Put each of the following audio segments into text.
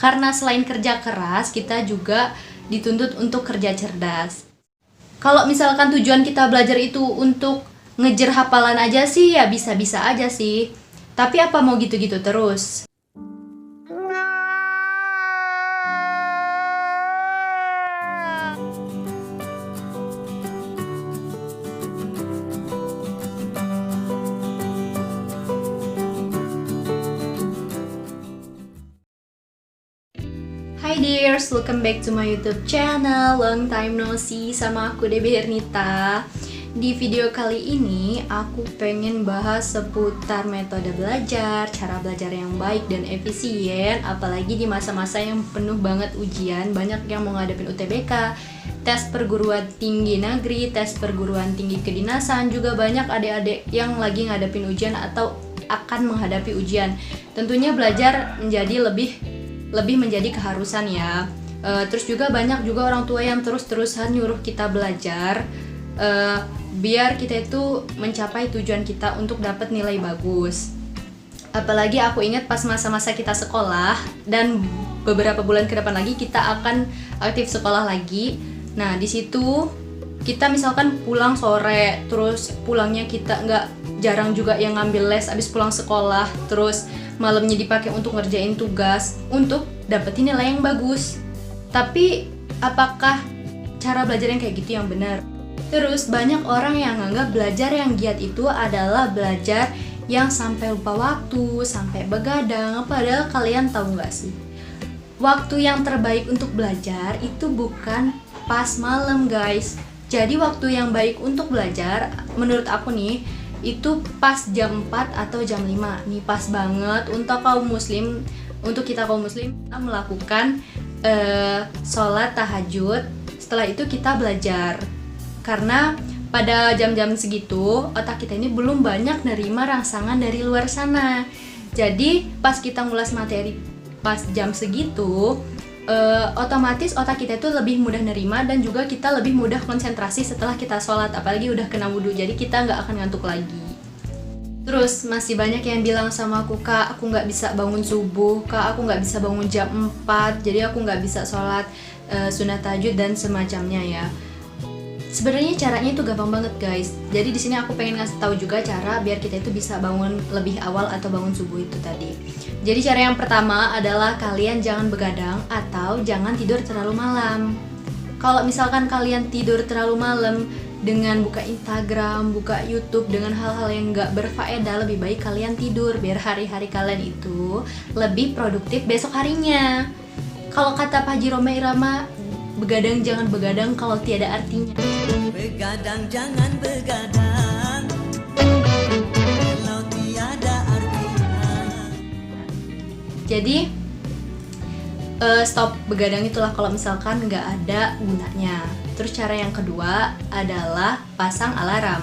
Karena selain kerja keras, kita juga dituntut untuk kerja cerdas. Kalau misalkan tujuan kita belajar itu untuk ngejar hafalan aja sih, ya bisa-bisa aja sih. Tapi apa mau gitu-gitu terus? Hi dears, welcome back to my YouTube channel. Long time no see, sama aku Debbie Hernita. Di video kali ini aku pengen bahas seputar metode belajar, cara belajar yang baik dan efisien, apalagi di masa-masa yang penuh banget ujian, banyak yang mau ngadepin UTBK, tes perguruan tinggi negeri, tes perguruan tinggi kedinasan, juga banyak adik-adik yang lagi ngadepin ujian atau akan menghadapi ujian. Tentunya belajar menjadi lebih menjadi keharusan ya. Terus juga banyak juga orang tua yang terus-terusan nyuruh kita belajar biar kita itu mencapai tujuan kita untuk dapat nilai bagus. Apalagi aku ingat pas masa-masa kita sekolah dan beberapa bulan ke depan lagi kita akan aktif sekolah lagi. Nah di situ kita misalkan pulang sore, terus pulangnya kita jarang juga yang ngambil les abis pulang sekolah, terus malamnya dipakai untuk ngerjain tugas untuk dapetin nilai yang bagus. Tapi apakah cara belajar yang kayak gitu yang benar? Terus banyak orang yang nganggap belajar yang giat itu adalah belajar yang sampai lupa waktu, sampai begadang. Padahal kalian tahu gak sih, waktu yang terbaik untuk belajar itu bukan pas malam guys. Jadi waktu yang baik untuk belajar menurut aku nih itu pas jam 4 atau jam 5 nih, pas banget untuk kita kaum muslim melakukan sholat tahajud. Setelah itu kita belajar, karena pada jam-jam segitu otak kita ini belum banyak nerima rangsangan dari luar sana. Jadi pas kita ngulas materi pas jam segitu, otomatis otak kita itu lebih mudah nerima dan juga kita lebih mudah konsentrasi setelah kita sholat, apalagi udah kena wudhu, jadi kita nggak akan ngantuk lagi. Terus masih banyak yang bilang sama aku, kak aku nggak bisa bangun subuh, kak aku nggak bisa bangun jam 4, jadi aku nggak bisa sholat sunat tahajud dan semacamnya ya. Sebenarnya caranya itu gampang banget guys. Jadi di sini aku pengen ngasih tahu juga cara biar kita itu bisa bangun lebih awal atau bangun subuh itu tadi. Jadi cara yang pertama adalah kalian jangan begadang atau jangan tidur terlalu malam. Kalau misalkan kalian tidur terlalu malam dengan buka Instagram, buka YouTube dengan hal-hal yang nggak berfaedah, lebih baik kalian tidur biar hari-hari kalian itu lebih produktif besok harinya. Kalau kata Pak Haji Roma Irama, begadang jangan begadang kalau tiada artinya. Begadang jangan begadang kalau tiada artinya. Jadi stop begadang itulah kalau misalkan nggak ada gunanya. Terus cara yang kedua adalah pasang alarm.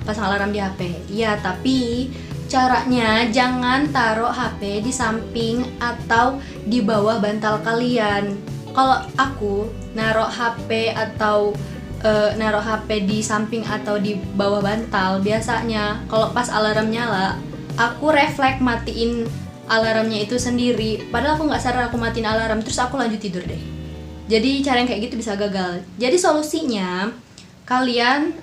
Pasang alarm di HP. Iya, tapi caranya jangan taruh HP di samping atau di bawah bantal kalian. Kalau aku naruh HP di samping atau di bawah bantal, biasanya kalau pas alarm nyala, aku refleks matiin alarmnya itu sendiri. Padahal aku nggak sadar aku matiin alarm, terus aku lanjut tidur deh. Jadi cara yang kayak gitu bisa gagal. Jadi solusinya kalian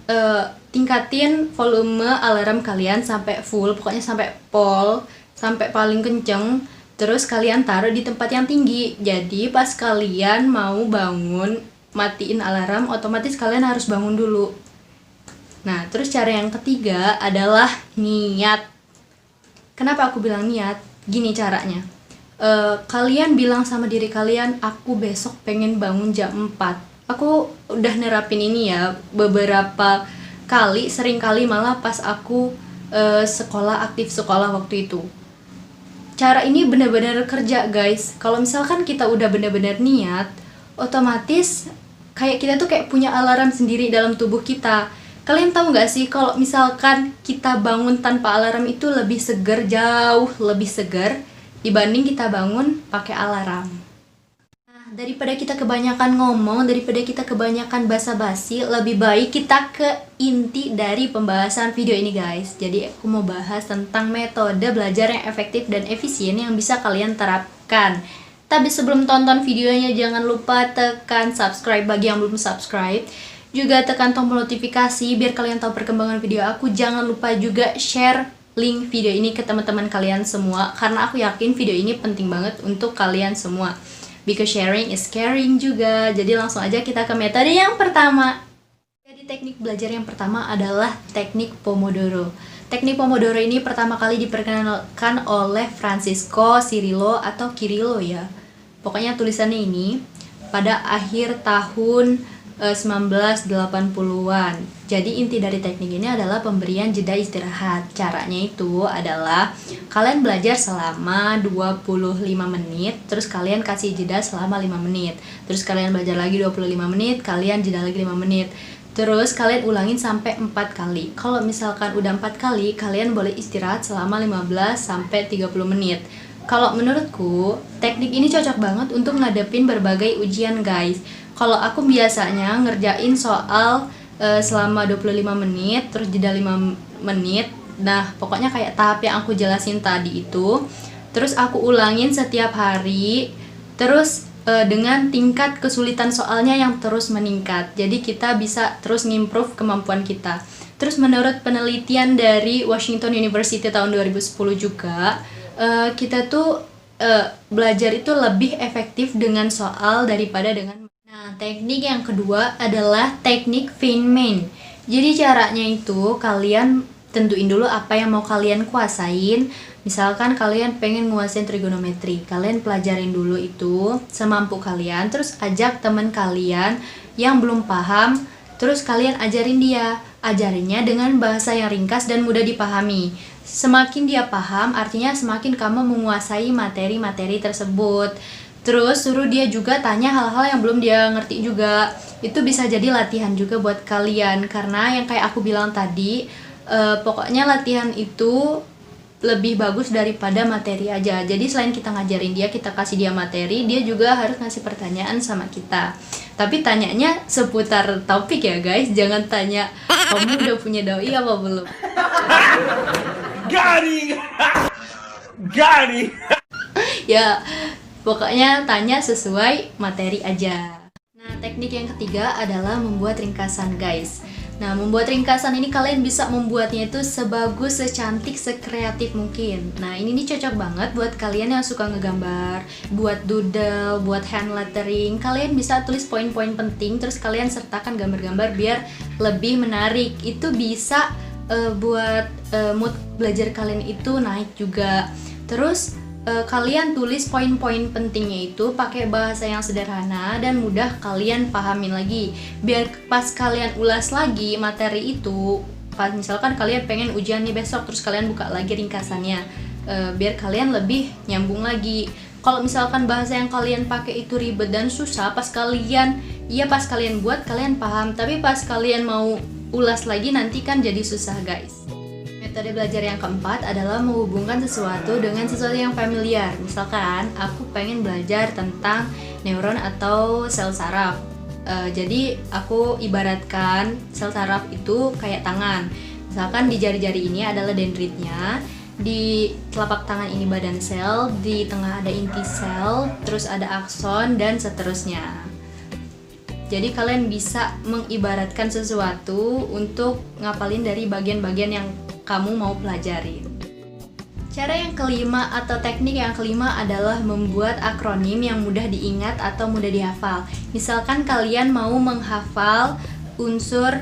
tingkatin volume alarm kalian sampai full, pokoknya sampai pol, sampai paling kenceng. Terus kalian taruh di tempat yang tinggi. Jadi pas kalian mau bangun matiin alarm, otomatis kalian harus bangun dulu. Nah, terus cara yang ketiga adalah niat. Kenapa aku bilang niat? Gini caranya. Kalian bilang sama diri kalian, aku besok pengen bangun jam 4. Aku udah nerapin ini ya beberapa kali, sering kali malah pas aku aktif sekolah waktu itu. Cara ini benar-benar kerja guys. Kalau misalkan kita udah benar-benar niat, otomatis kayak kita tuh kayak punya alarm sendiri dalam tubuh kita. Kalian tahu nggak sih kalau misalkan kita bangun tanpa alarm itu lebih segar, jauh lebih segar dibanding kita bangun pakai alarm. Nah, daripada kita kebanyakan ngomong, daripada kita kebanyakan basa-basi, lebih baik kita ke inti dari pembahasan video ini guys. Jadi aku mau bahas tentang metode belajar yang efektif dan efisien yang bisa kalian terapkan. Tapi sebelum tonton videonya jangan lupa tekan subscribe bagi yang belum subscribe. Juga tekan tombol notifikasi biar kalian tahu perkembangan video aku. Jangan lupa juga share link video ini ke teman-teman kalian semua, karena aku yakin video ini penting banget untuk kalian semua. Because sharing is caring juga. Jadi langsung aja kita ke metode yang pertama. Jadi teknik belajar yang pertama adalah teknik Pomodoro. Teknik Pomodoro ini pertama kali diperkenalkan oleh Francisco Cirillo atau Kirillo ya. Pokoknya tulisannya ini pada akhir tahun 1980-an. Jadi inti dari teknik ini adalah pemberian jeda istirahat. Caranya itu adalah kalian belajar selama 25 menit, terus kalian kasih jeda selama 5 menit. Terus kalian belajar lagi 25 menit, kalian jeda lagi 5 menit. Terus kalian ulangin sampai 4 kali. Kalau misalkan udah 4 kali, kalian boleh istirahat selama 15 sampai 30 menit. Kalau menurutku, teknik ini cocok banget untuk ngadepin berbagai ujian, guys. Kalau aku biasanya ngerjain soal selama 25 menit, terus jeda 5 menit. Nah, pokoknya kayak tahap yang aku jelasin tadi itu. Terus aku ulangin setiap hari. Terus dengan tingkat kesulitan soalnya yang terus meningkat. Jadi kita bisa terus ngimprove kemampuan kita. Terus menurut penelitian dari Washington University tahun 2010 juga, kita tuh belajar itu lebih efektif dengan soal daripada dengan. Nah, teknik yang kedua adalah teknik Feynman. Jadi caranya itu kalian tentuin dulu apa yang mau kalian kuasain. Misalkan kalian pengen nguasain trigonometri, kalian pelajarin dulu itu semampu kalian, terus ajak teman kalian yang belum paham, terus kalian ajarin dia. Ajarinnya dengan bahasa yang ringkas dan mudah dipahami. Semakin dia paham, artinya semakin kamu menguasai materi-materi tersebut. Terus suruh dia juga tanya hal-hal yang belum dia ngerti juga. Itu bisa jadi latihan juga buat kalian, karena yang kayak aku bilang tadi, pokoknya latihan itu lebih bagus daripada materi aja. Jadi selain kita ngajarin dia, kita kasih dia materi, dia juga harus ngasih pertanyaan sama kita. Tapi tanyanya seputar topik ya guys, jangan tanya kamu udah punya doi apa belum. Garing. Garing. Ya, pokoknya tanya sesuai materi aja. Nah, teknik yang ketiga adalah membuat ringkasan, guys. Nah, membuat ringkasan ini kalian bisa membuatnya itu sebagus, secantik, sekreatif mungkin. Nah, ini nih cocok banget buat kalian yang suka ngegambar, buat doodle, buat hand lettering. Kalian bisa tulis poin-poin penting, terus kalian sertakan gambar-gambar biar lebih menarik. Itu bisa buat mood belajar kalian itu naik juga. Terus kalian tulis poin-poin pentingnya itu pakai bahasa yang sederhana dan mudah kalian pahamin lagi. Biar pas kalian ulas lagi materi itu, pas misalkan kalian pengen ujian nih besok, terus kalian buka lagi ringkasannya, biar kalian lebih nyambung lagi. Kalau misalkan bahasa yang kalian pakai itu ribet dan susah, pas kalian buat kalian paham, tapi pas kalian mau ulas lagi nanti kan jadi susah, guys. Metode belajar yang keempat adalah menghubungkan sesuatu dengan sesuatu yang familiar. Misalkan aku pengen belajar tentang neuron atau sel saraf. Jadi aku ibaratkan sel saraf itu kayak tangan. Misalkan di jari-jari ini adalah dendritnya, di telapak tangan ini badan sel, di tengah ada inti sel, terus ada akson dan seterusnya. Jadi kalian bisa mengibaratkan sesuatu untuk ngapalin dari bagian-bagian yang kamu mau pelajarin. Cara yang kelima atau teknik yang kelima adalah membuat akronim yang mudah diingat atau mudah dihafal. Misalkan kalian mau menghafal unsur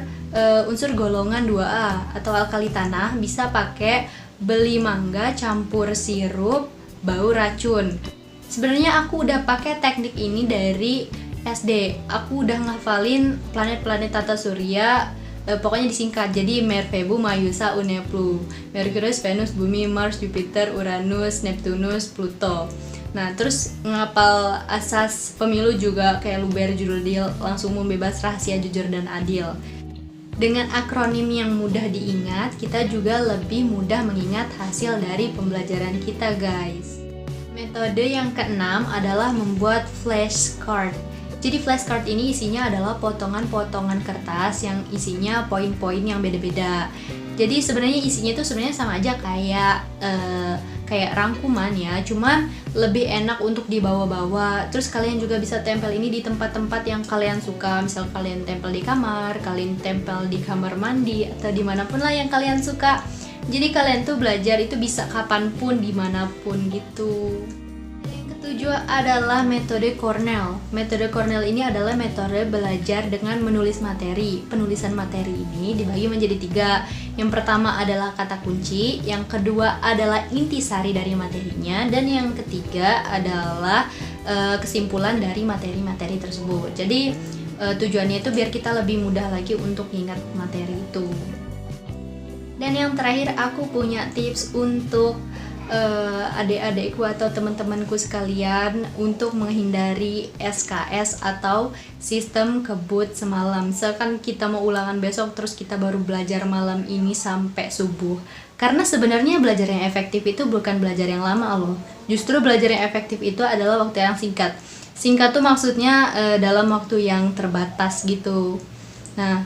golongan 2A atau alkali tanah, bisa pakai beli mangga campur sirup bau racun. Sebenarnya aku udah pakai teknik ini dari SD. Aku udah ngafalin planet-planet tata surya, pokoknya disingkat jadi Mervebu, Mayusa, Uneplu, Merkurius, Venus, Bumi, Mars, Jupiter, Uranus, Neptunus, Pluto. Nah, terus ngapal asas pemilu juga kayak luber, judul deal, langsung bebas, rahasia, jujur, dan adil. Dengan akronim yang mudah diingat, kita juga lebih mudah mengingat hasil dari pembelajaran kita, guys. Metode yang keenam adalah membuat flashcard. Jadi flashcard ini isinya adalah potongan-potongan kertas yang isinya poin-poin yang beda-beda. Jadi sebenarnya isinya itu sebenarnya sama aja kayak kayak rangkuman ya, cuman lebih enak untuk dibawa-bawa. Terus kalian juga bisa tempel ini di tempat-tempat yang kalian suka. Misal kalian tempel di kamar, kalian tempel di kamar mandi, atau dimanapun lah yang kalian suka. Jadi kalian tuh belajar itu bisa kapanpun, dimanapun gitu. Ketujuh adalah metode Cornell. Metode Cornell ini adalah metode belajar dengan menulis materi. Penulisan materi ini dibagi menjadi 3. Yang pertama adalah kata kunci, yang kedua adalah intisari dari materinya, dan yang ketiga adalah kesimpulan dari materi-materi tersebut. Jadi tujuannya itu biar kita lebih mudah lagi untuk ingat materi itu. Dan yang terakhir, aku punya tips untuk adik-adikku atau teman-temanku sekalian untuk menghindari SKS atau sistem kebut semalam. Misalkan kita mau ulangan besok terus kita baru belajar malam ini sampai subuh. Karena sebenarnya belajar yang efektif itu bukan belajar yang lama loh. Justru belajar yang efektif itu adalah waktu yang singkat. Singkat tuh maksudnya dalam waktu yang terbatas gitu. Nah,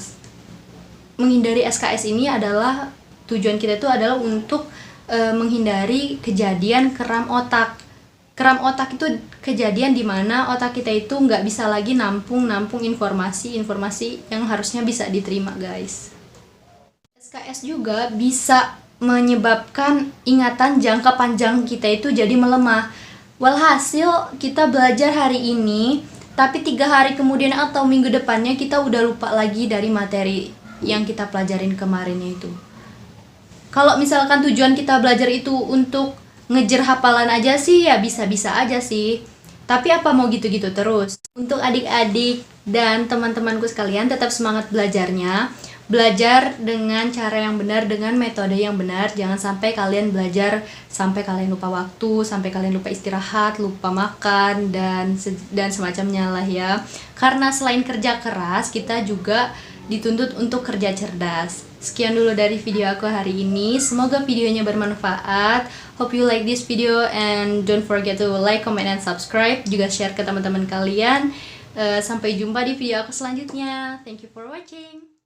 menghindari SKS ini adalah tujuan kita itu adalah untuk menghindari kejadian kram otak. Kram otak itu kejadian di mana otak kita itu nggak bisa lagi nampung informasi yang harusnya bisa diterima, guys. SKS juga bisa menyebabkan ingatan jangka panjang kita itu jadi melemah. Walhasil kita belajar hari ini, tapi 3 hari kemudian atau minggu depannya kita udah lupa lagi dari materi yang kita pelajarin kemarinnya itu. Kalau misalkan tujuan kita belajar itu untuk ngejar hafalan aja sih, ya bisa-bisa aja sih. Tapi apa mau gitu-gitu terus? Untuk adik-adik dan teman-temanku sekalian, tetap semangat belajarnya. Belajar dengan cara yang benar, dengan metode yang benar. Jangan sampai kalian belajar sampai kalian lupa waktu, sampai kalian lupa istirahat, lupa makan, dan semacamnya lah ya. Karena selain kerja keras, kita juga dituntut untuk kerja cerdas. Sekian dulu dari video aku hari ini. Semoga videonya bermanfaat. Hope you like this video and don't forget to like, comment, and subscribe. Juga share ke teman-teman kalian. Sampai jumpa di video aku selanjutnya. Thank you for watching.